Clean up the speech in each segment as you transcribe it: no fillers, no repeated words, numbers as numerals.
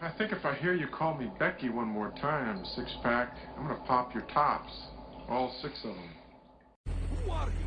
I think if I hear you call me Becky one more time, six-pack, I'm gonna pop your tops. All six of them. Who are you?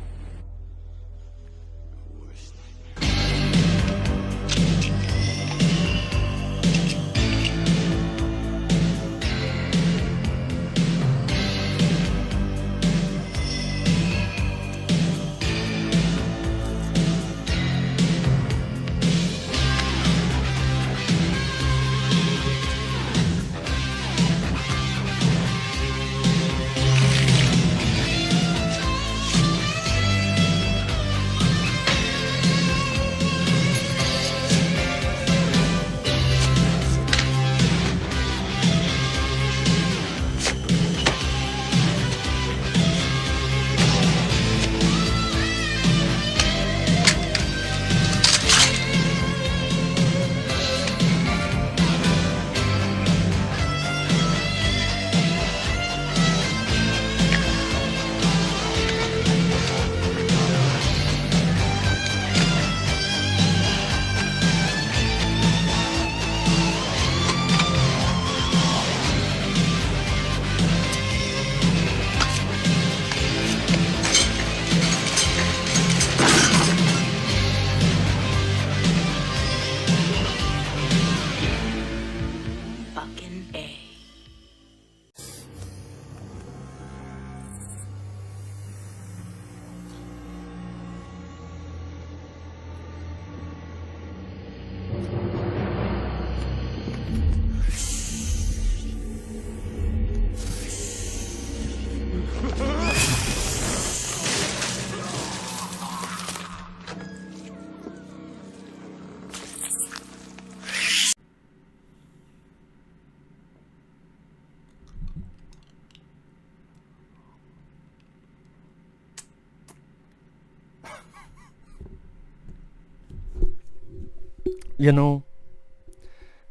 You know,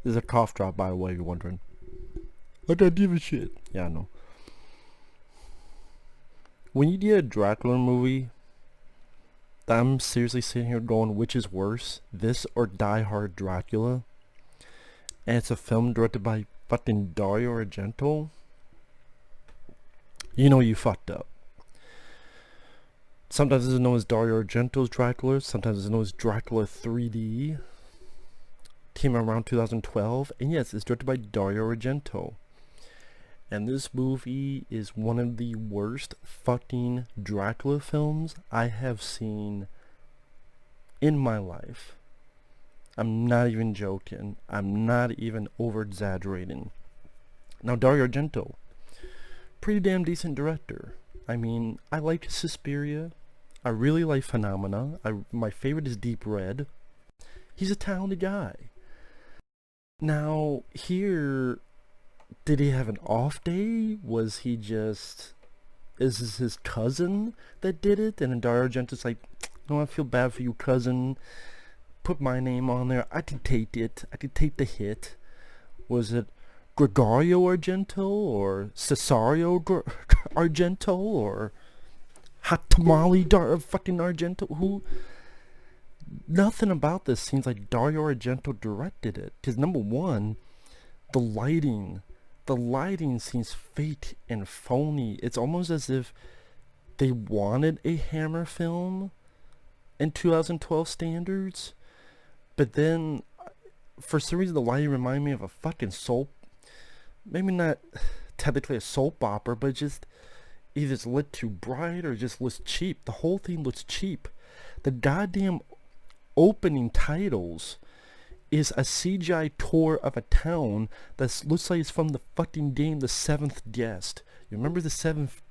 there's a cough drop, by the way, you're wondering. I don't give a shit. Yeah, I know. When you do a Dracula movie, I'm seriously sitting here going, which is worse, this or Die Hard Dracula? And it's a film directed by fucking Dario Argento. You know you fucked up. Sometimes it's known as Dario Argento's Dracula, sometimes it's known as Dracula 3D. Came around 2012, and yes, it's directed by Dario Argento. And this movie is one of the worst fucking Dracula films I have seen in my life. I'm not even joking. I'm not even over-exaggerating. Now, Dario Argento, pretty damn decent director. I mean, I liked Suspiria. I really like Phenomena. My favorite is Deep Red. He's a talented guy. Now, here, did he have an off day? Was he just... Is this his cousin that did it? And then Dario Argento's like, no, I feel bad for you, cousin. Put my name on there. I can take it. I can take the hit. Was it Gregorio Argento? Or Cesario Argento? Or Hot Tamale fucking Argento? Who... Nothing about this seems like Dario Argento directed it. Because number one, the lighting seems fake and phony. It's almost as if they wanted a Hammer film in 2012 standards. But then, for some reason, the lighting reminded me of a fucking soap. Maybe not technically a soap opera, but just either it's lit too bright or just looks cheap. The whole thing looks cheap. The goddamn opening titles is a CGI tour of a town that looks like it's from the fucking game The Seventh Guest. You remember the seventh?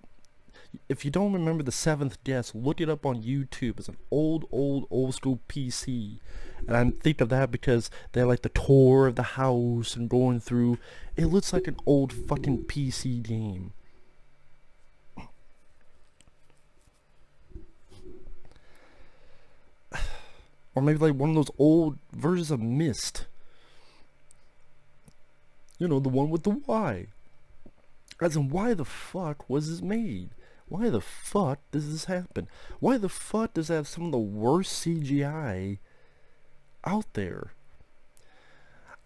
If you don't remember the Seventh Guest, look it up on YouTube. It's an old school PC, and I think of that because they like the tour of the house and going through. It looks like an old fucking PC game. Or maybe like one of those old versions of Myst. You know, the one with the Y. As in, why the fuck was this made? Why the fuck does this happen? Why the fuck does it have some of the worst CGI out there?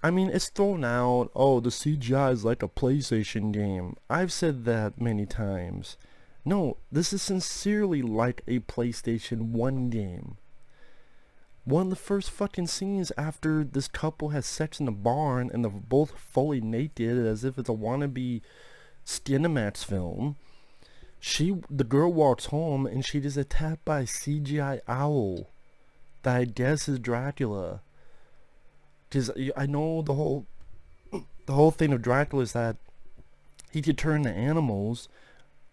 I mean, it's thrown out, oh, the CGI is like a PlayStation game. I've said that many times. No, this is sincerely like a PlayStation 1 game. One of the first fucking scenes after this couple has sex in the barn and they're both fully naked as if it's a wannabe Skinemax film. The girl walks home and she is attacked by a CGI owl that I guess is Dracula. Because I know the whole thing of Dracula is that he could turn to animals.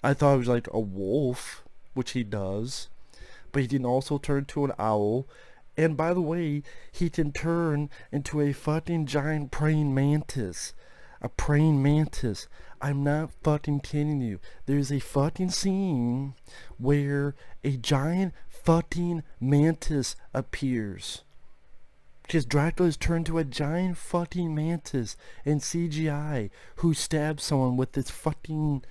I thought it was like a wolf, which he does, but he can also turn to an owl. And by the way, he can turn into a fucking giant praying mantis. A praying mantis. I'm not fucking kidding you. There's a fucking scene where a giant fucking mantis appears. Because Dracula is turned to a giant fucking mantis in CGI who stabs someone with its fucking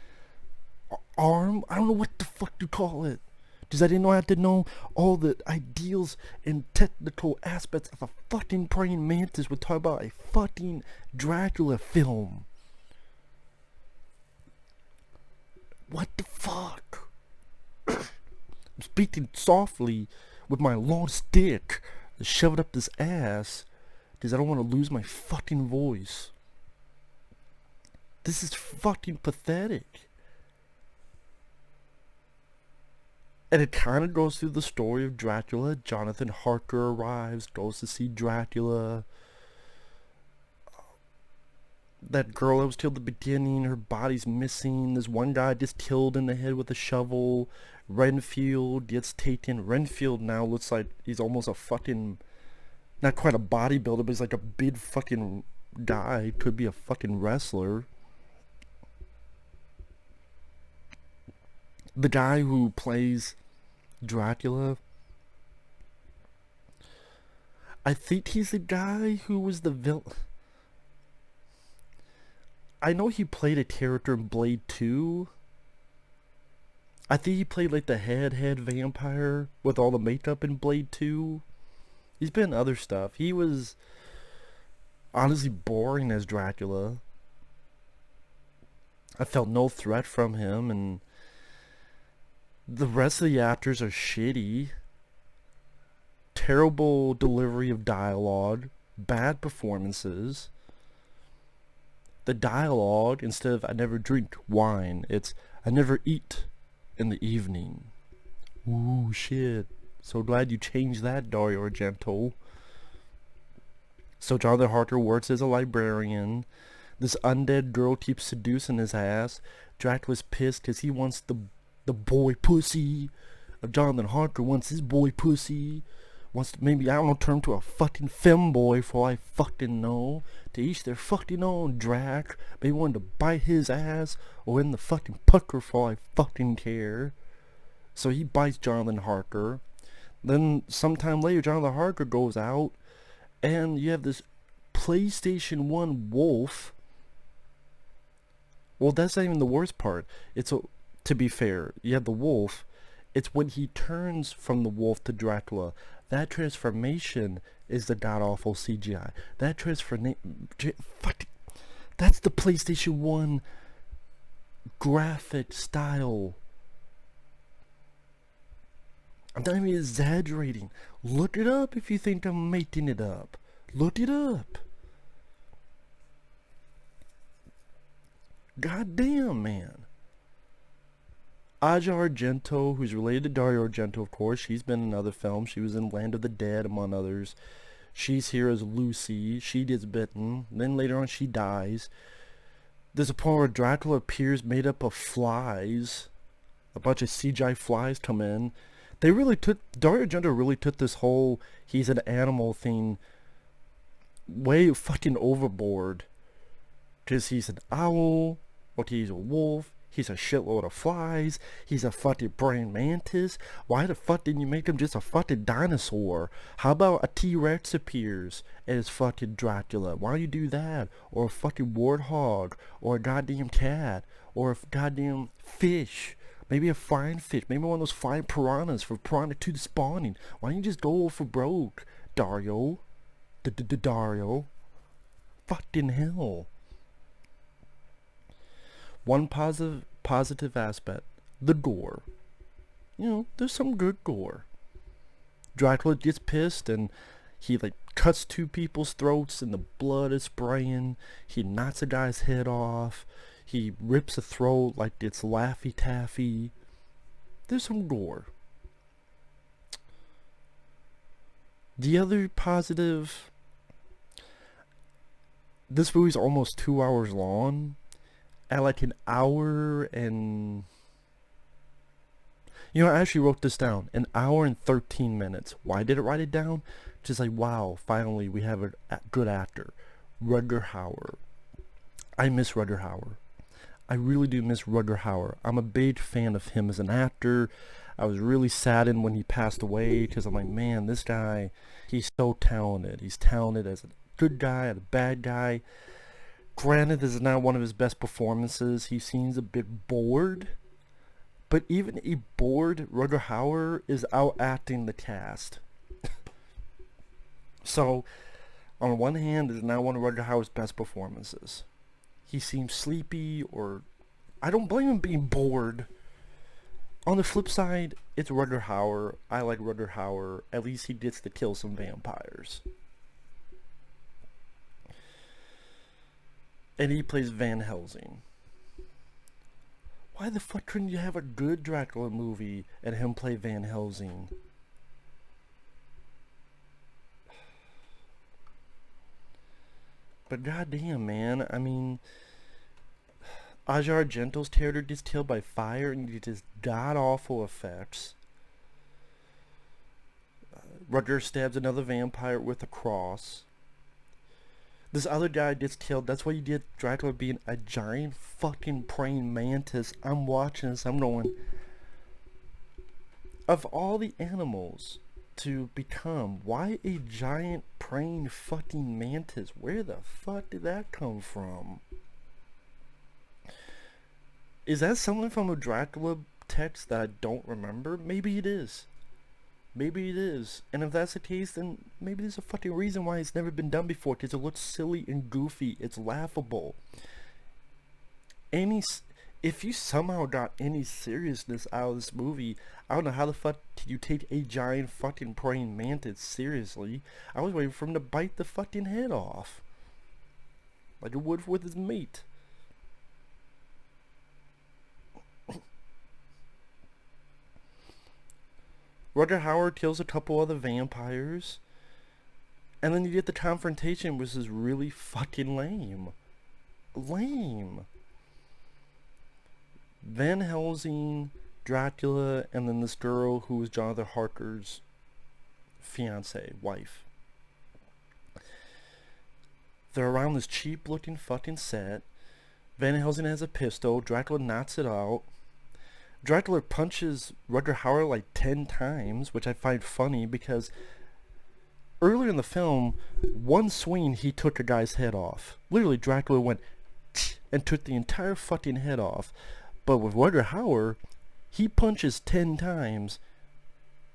arm. I don't know what the fuck to call it. Because I didn't know I had to know all the ideals and technical aspects of a fucking praying mantis. We're talking about a fucking Dracula film. What the fuck? I'm speaking softly with my long stick to shove it up this ass because I don't want to lose my fucking voice. This is fucking pathetic. And it kind of goes through the story of Dracula. Jonathan Harker arrives, goes to see Dracula. That girl that was killed at the beginning, her body's missing. There's one guy just killed in the head with a shovel. Renfield gets taken. Renfield now looks like he's almost a fucking, not quite a bodybuilder, but he's like a big fucking guy. Could be a fucking wrestler. The guy who plays Dracula, I think he's the guy who was the villain. I know he played a character in Blade 2. I think he played like the head vampire with all the makeup in Blade 2. He's been in other stuff. He was honestly boring as Dracula. I felt no threat from him, and the rest of the actors are shitty. Terrible delivery of dialogue. Bad performances. The dialogue, instead of I never drink wine, it's I never eat in the evening. Ooh, shit. So glad you changed that, Dario Argento. So Jonathan Harker works as a librarian. This undead girl keeps seducing his ass. Dracula's pissed because he wants the boy pussy. Jonathan Harker wants his boy pussy. Wants to maybe, I don't know, turn to a fucking femboy for all I fucking know. To each their fucking own, Drac. Maybe wanted to bite his ass or in the fucking pucker for all I fucking care. So he bites Jonathan Harker. Then sometime later, Jonathan Harker goes out and you have this PlayStation 1 wolf. Well, that's not even the worst part. To be fair, you have the wolf. It's when he turns from the wolf to Dracula. That transformation is the god-awful CGI. That that's the PlayStation 1 graphic style. I'm not even exaggerating. Look it up if you think I'm making it up. Look it up. Goddamn, man. Aja Argento, who's related to Dario Argento, of course. She's been in other films. She was in Land of the Dead, among others. She's here as Lucy. She gets bitten. Then later on, she dies. There's a point where Dracula appears made up of flies. A bunch of CGI flies come in. Dario Argento really took this whole he's an animal thing way fucking overboard. Because he's an owl, or he's a wolf. He's a shitload of flies. He's a fucking praying mantis. Why the fuck didn't you make him just a fucking dinosaur? How about a T-Rex appears as fucking Dracula? Why don't you do that? Or a fucking warthog. Or a goddamn cat. Or a goddamn fish. Maybe a flying fish. Maybe one of those flying piranhas for Piranha 2 spawning. Why don't you just go for broke, Dario? Dario. fucking hell. One positive aspect, the gore. You know, there's some good gore. Dracula gets pissed and he like cuts two people's throats and the blood is spraying. He knocks a guy's head off. He rips a throat like it's Laffy Taffy. There's some gore. The other positive, this movie's almost 2 hours long. At like an hour and... You know, I actually wrote this down. 1 hour and 13 minutes. Why did I write it down? Just like, wow, finally we have a good actor. Rutger Hauer. I miss Rutger Hauer. I really do miss Rutger Hauer. I'm a big fan of him as an actor. I was really saddened when he passed away because I'm like, man, this guy, he's so talented. He's talented as a good guy and a bad guy. Granted, this is not one of his best performances. He seems a bit bored. But even a bored Rutger Hauer is out-acting the cast. So, on one hand, this is not one of Rutger Hauer's best performances. He seems sleepy, or... I don't blame him being bored. On the flip side, it's Rutger Hauer. I like Rutger Hauer. At least he gets to kill some vampires. And he plays Van Helsing. Why the fuck couldn't you have a good Dracula movie and him play Van Helsing? But goddamn, man, I mean, Dario Argento's character gets killed by fire and you get this god-awful effects. Rutger stabs another vampire with a cross. This other guy gets killed. That's why you get Dracula being a giant fucking praying mantis. I'm watching this. I'm going, of all the animals to become, why a giant praying fucking mantis? Where the fuck did that come from? Is that something from a Dracula text that I don't remember? Maybe it is. Maybe it is. And if that's the case, then maybe there's a fucking reason why it's never been done before. Because it looks silly and goofy. It's laughable. If you somehow got any seriousness out of this movie, I don't know how the fuck did you take a giant fucking praying mantis seriously. I was waiting for him to bite the fucking head off. Like it would with his mate. Rutger Hauer kills a couple other vampires. And then you get the confrontation, which is really fucking lame. Lame. Van Helsing, Dracula, and then this girl who was Jonathan Harker's fiance, wife. They're around this cheap looking fucking set. Van Helsing has a pistol. Dracula knocks it out. Dracula punches Rutger Hauer like 10 times, which I find funny because earlier in the film, one swing he took a guy's head off. Literally, Dracula went and took the entire fucking head off. But with Rutger Hauer, he punches 10 times,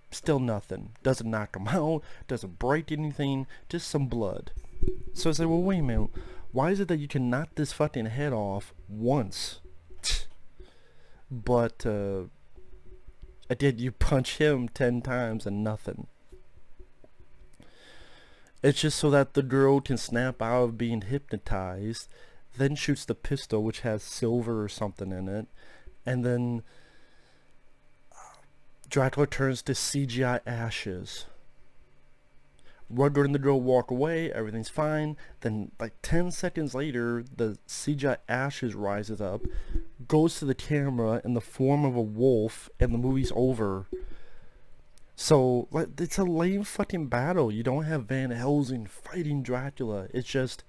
still nothing. Doesn't knock him out, doesn't break anything, just some blood. So I said, well, wait a minute. Why is it that you can knock this fucking head off once? But, you punch him 10 times and nothing. It's just so that the girl can snap out of being hypnotized, then shoots the pistol, which has silver or something in it, and then Dracula turns to CGI ashes. Rutger and the girl walk away, everything's fine. Then, like 10 seconds later, the CGI ashes rises up, goes to the camera in the form of a wolf, and the movie's over. So, like, it's a lame fucking battle. You don't have Van Helsing fighting Dracula. It's just,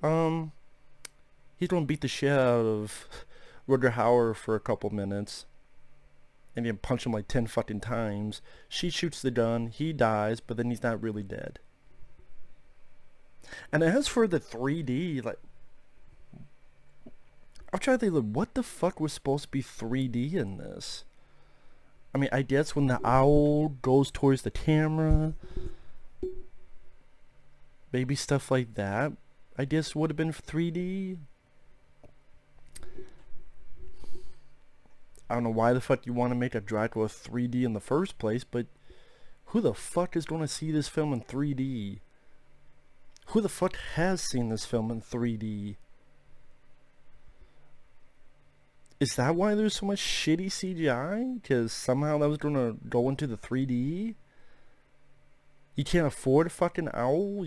he's gonna beat the shit out of Rutger Hauer for a couple minutes. And then punch him like 10 fucking times. She shoots the gun, he dies, but then he's not really dead. And as for the 3D, like, I'm trying to think, like, what the fuck was supposed to be 3D in this? I mean, I guess when the owl goes towards the camera, maybe stuff like that. I guess would have been 3D. I don't know why the fuck you want to make a Dracula 3D in the first place, but who the fuck is going to see this film in 3D? Who the fuck has seen this film in 3D? Is that why there's so much shitty CGI? Because somehow that was going to go into the 3D? You can't afford a fucking owl?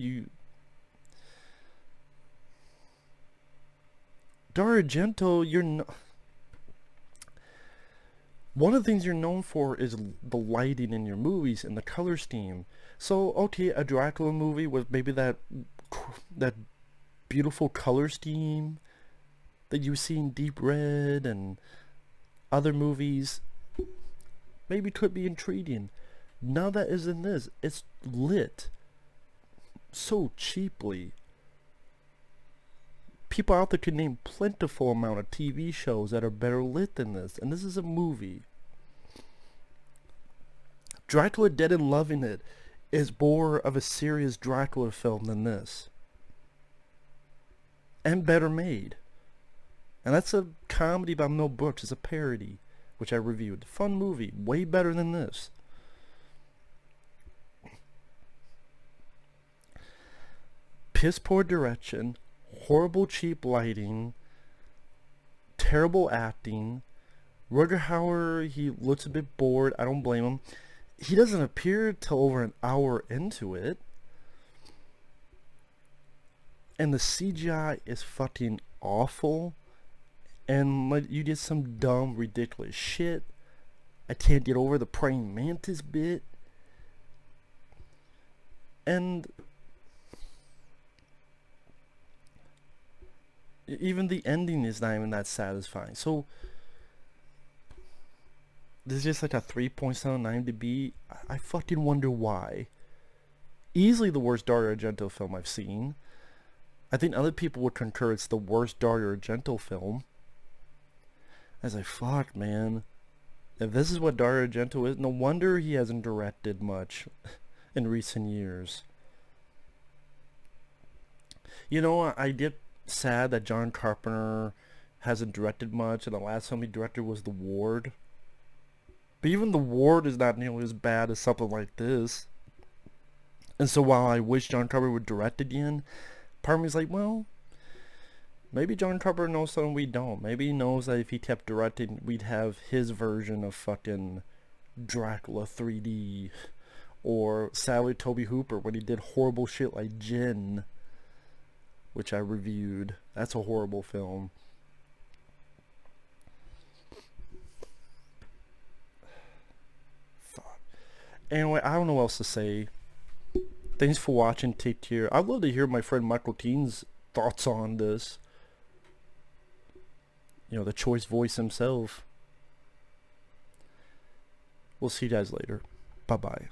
Dario Argento, you're not... One of the things you're known for is the lighting in your movies and the color scheme. So, okay, a Dracula movie with maybe that beautiful color scheme that you see in Deep Red and other movies, maybe could be intriguing. None of that is in this. It's lit so cheaply. People out there could name plentiful amount of TV shows that are better lit than this, and this is a movie. Dracula Dead and Loving It is more of a serious Dracula film than this. And better made. And that's a comedy by Mel Brooks. It's a parody, which I reviewed. Fun movie. Way better than this. Piss poor direction. Horrible cheap lighting. Terrible acting. Rutger Hauer, he looks a bit bored. I don't blame him. He doesn't appear till over an hour into it. And the CGI is fucking awful. And like, you did some dumb, ridiculous shit. I can't get over the praying mantis bit. And even the ending is not even that satisfying. So this is just like a 3.79 to be. I fucking wonder why. Easily the worst Dario Argento film I've seen. I think other people would concur it's the worst Dario Argento film. I was like, fuck, man. If this is what Dario Argento is, no wonder he hasn't directed much in recent years. You know, I get sad that John Carpenter hasn't directed much, and the last film he directed was The Ward. But even The Ward is not nearly as bad as something like this. And so while I wish John Carpenter would direct again, part of me is like, well, maybe John Carpenter knows something we don't. Maybe he knows that if he kept directing, we'd have his version of fucking Dracula 3D. Or sadly Tobe Hooper when he did horrible shit like Djinn, which I reviewed. That's a horrible film. Fuck. Anyway, I don't know what else to say. Thanks for watching. Take care. I'd love to hear my friend Michael Teen's thoughts on this. You know, the choice voice himself. We'll see you guys later. Bye-bye.